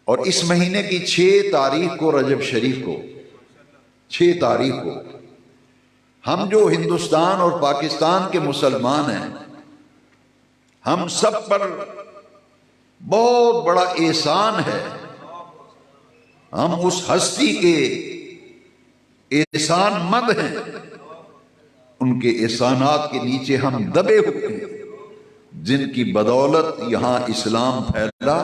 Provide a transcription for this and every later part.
اور اس مہینے کی 6 تاریخ کو رجب شریف کو 6 تاریخ کو ہم جو ہندوستان اور پاکستان کے مسلمان ہیں، ہم سب پر بہت بڑا احسان ہے. ہم اس ہستی کے احسان مند ہیں، ان کے احسانات کے نیچے ہم دبے ہوئے ہیں، جن کی بدولت یہاں اسلام پھیلا،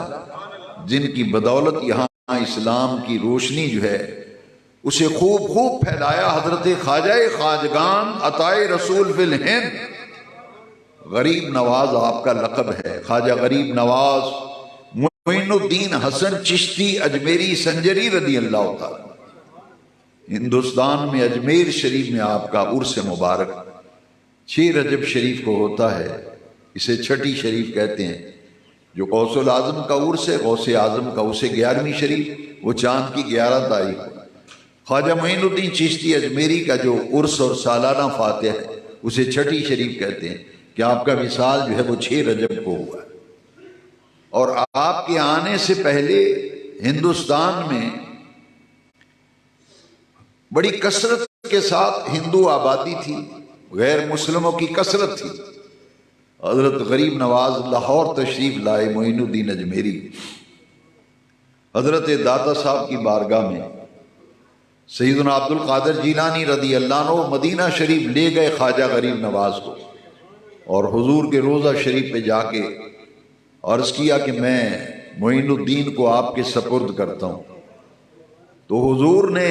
جن کی بدولت یہاں اسلام کی روشنی جو ہے اسے خوب خوب پھیلایا. حضرت خواجہ خواجگان عطائے رسول فی الہند، غریب نواز آپ کا لقب ہے. خواجہ غریب نواز معین الدین حسن چشتی اجمیری سنجری رضی اللہ تعالی. ہندوستان میں اجمیر شریف میں آپ کا عرس مبارک 6 رجب شریف کو ہوتا ہے. اسے چھٹی شریف کہتے ہیں. جو غوث العظم کا عرس ہے، غوث اعظم کا اسے 11ویں شریف، وہ چاند کی 11 تاریخ. خواجہ معین الدین چشتی اجمیری کا جو عرس اور سالانہ فاتح ہے اسے چھٹی شریف کہتے ہیں کہ آپ کا وصال جو ہے وہ 6 رجب کو ہوا ہے. اور آپ کے آنے سے پہلے ہندوستان میں بڑی کثرت کے ساتھ ہندو آبادی تھی، غیر مسلموں کی کثرت تھی. حضرت غریب نواز لاہور تشریف لائے معین الدین اجمیری. حضرت داتا صاحب کی بارگاہ میں سیدنا عبد القادر جیلانی رضی اللہ عنہ مدینہ شریف لے گئے خواجہ غریب نواز کو، اور حضور کے روضہ شریف پہ جا کے عرض کیا کہ میں معین الدین کو آپ کے سپرد کرتا ہوں. تو حضور نے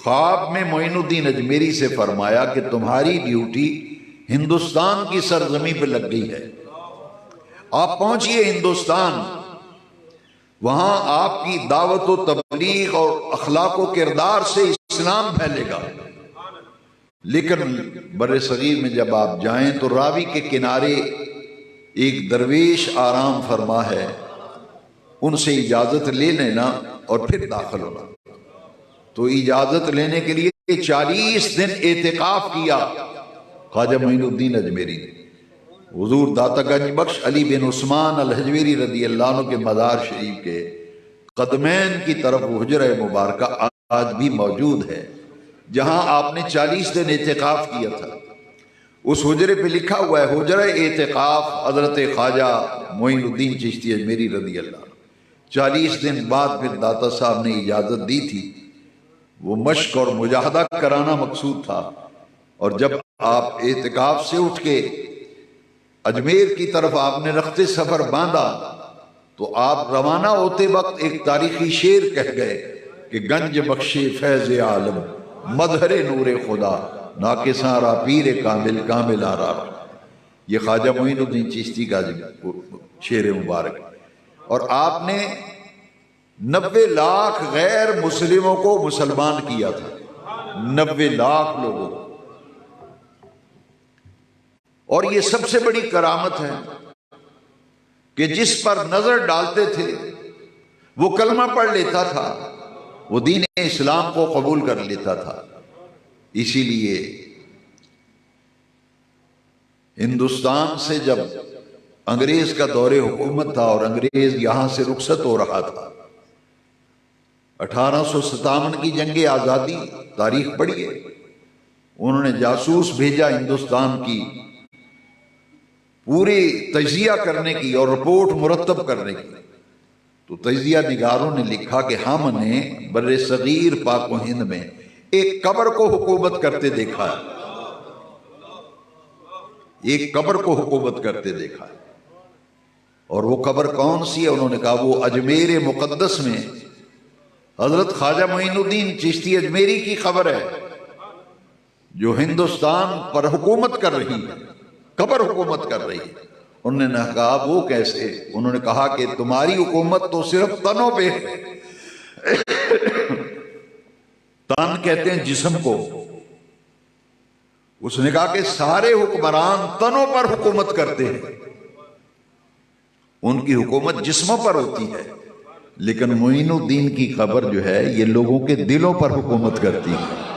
خواب میں معین الدین اجمیری سے فرمایا کہ تمہاری ڈیوٹی ہندوستان کی سرزمین پہ لگ گئی ہے، آپ پہنچیے ہندوستان، وہاں آپ کی دعوت و تبلیغ اور اخلاق و کردار سے اسلام پھیلے گا. لیکن بر صغیر میں جب آپ جائیں تو راوی کے کنارے ایک درویش آرام فرما ہے، ان سے اجازت لے لینا اور پھر داخل ہونا. تو اجازت لینے کے لیے 40 دن اعتکاف کیا خواجہ معین الدین اجمیری نے. حضور داتا گنج بخش علی بن عثمان الحجویری رضی اللہ عنہ کے مزار شریف کے قدمین کی طرف وہ حجرہ مبارکہ آج بھی موجود ہے جہاں آپ نے 40 دن اعتکاف کیا تھا. اس حجرے پہ لکھا ہوا ہے حجرہ اعتکاف حضرت خواجہ معین الدین چشتی اجمیری رضی اللہ عنہ. 40 دن بعد پھر داتا صاحب نے اجازت دی تھی. وہ مشق اور مجاہدہ کرانا مقصود تھا، اور جب آپ اعتکاف سے اٹھ کے اجمیر کی طرف آپ نے رخت سفر باندھا تو آپ روانہ ہوتے وقت ایک تاریخی شعر کہہ گئے کہ گنج بخش فیض عالم مظہر نور خدا ناکساں را پیر کامل کامل آرا. یہ خواجہ معین الدین چشتی کا شعر مبارک. اور آپ نے 90 لاکھ غیر مسلموں کو مسلمان کیا تھا، 90 لاکھ لوگوں کو. اور یہ سب سے بڑی کرامت ہے کہ جس پر نظر ڈالتے تھے وہ کلمہ پڑھ لیتا تھا، وہ دین اسلام کو قبول کر لیتا تھا. اسی لیے ہندوستان سے جب انگریز کا دور حکومت تھا اور انگریز یہاں سے رخصت ہو رہا تھا، 1857 کی جنگ آزادی تاریخ پڑھی ہے. انہوں نے جاسوس بھیجا ہندوستان کی پوری تجزیہ کرنے کی اور رپورٹ مرتب کرنے کی. تو تجزیہ نگاروں نے لکھا کہ ہم نے بر صغیر پاک و ہند میں ایک قبر کو حکومت کرتے دیکھا ہے، ایک قبر کو حکومت کرتے دیکھا ہے. اور وہ قبر کون سی ہے؟ انہوں نے کہا وہ اجمیر مقدس میں حضرت خواجہ معین الدین چشتی اجمیری کی قبر ہے جو ہندوستان پر حکومت کر رہی ہے، قبر حکومت کر رہی ہے. انہوں نے کہا وہ کیسے؟ انہوں نے کہا کہ تمہاری حکومت تو صرف تنوں پہ ہے. تن کہتے ہیں جسم کو. اس نے کہا کہ سارے حکمران تنوں پر حکومت کرتے ہیں، ان کی حکومت جسموں پر ہوتی ہے، لیکن معین الدین کی قبر جو ہے یہ لوگوں کے دلوں پر حکومت کرتی ہے.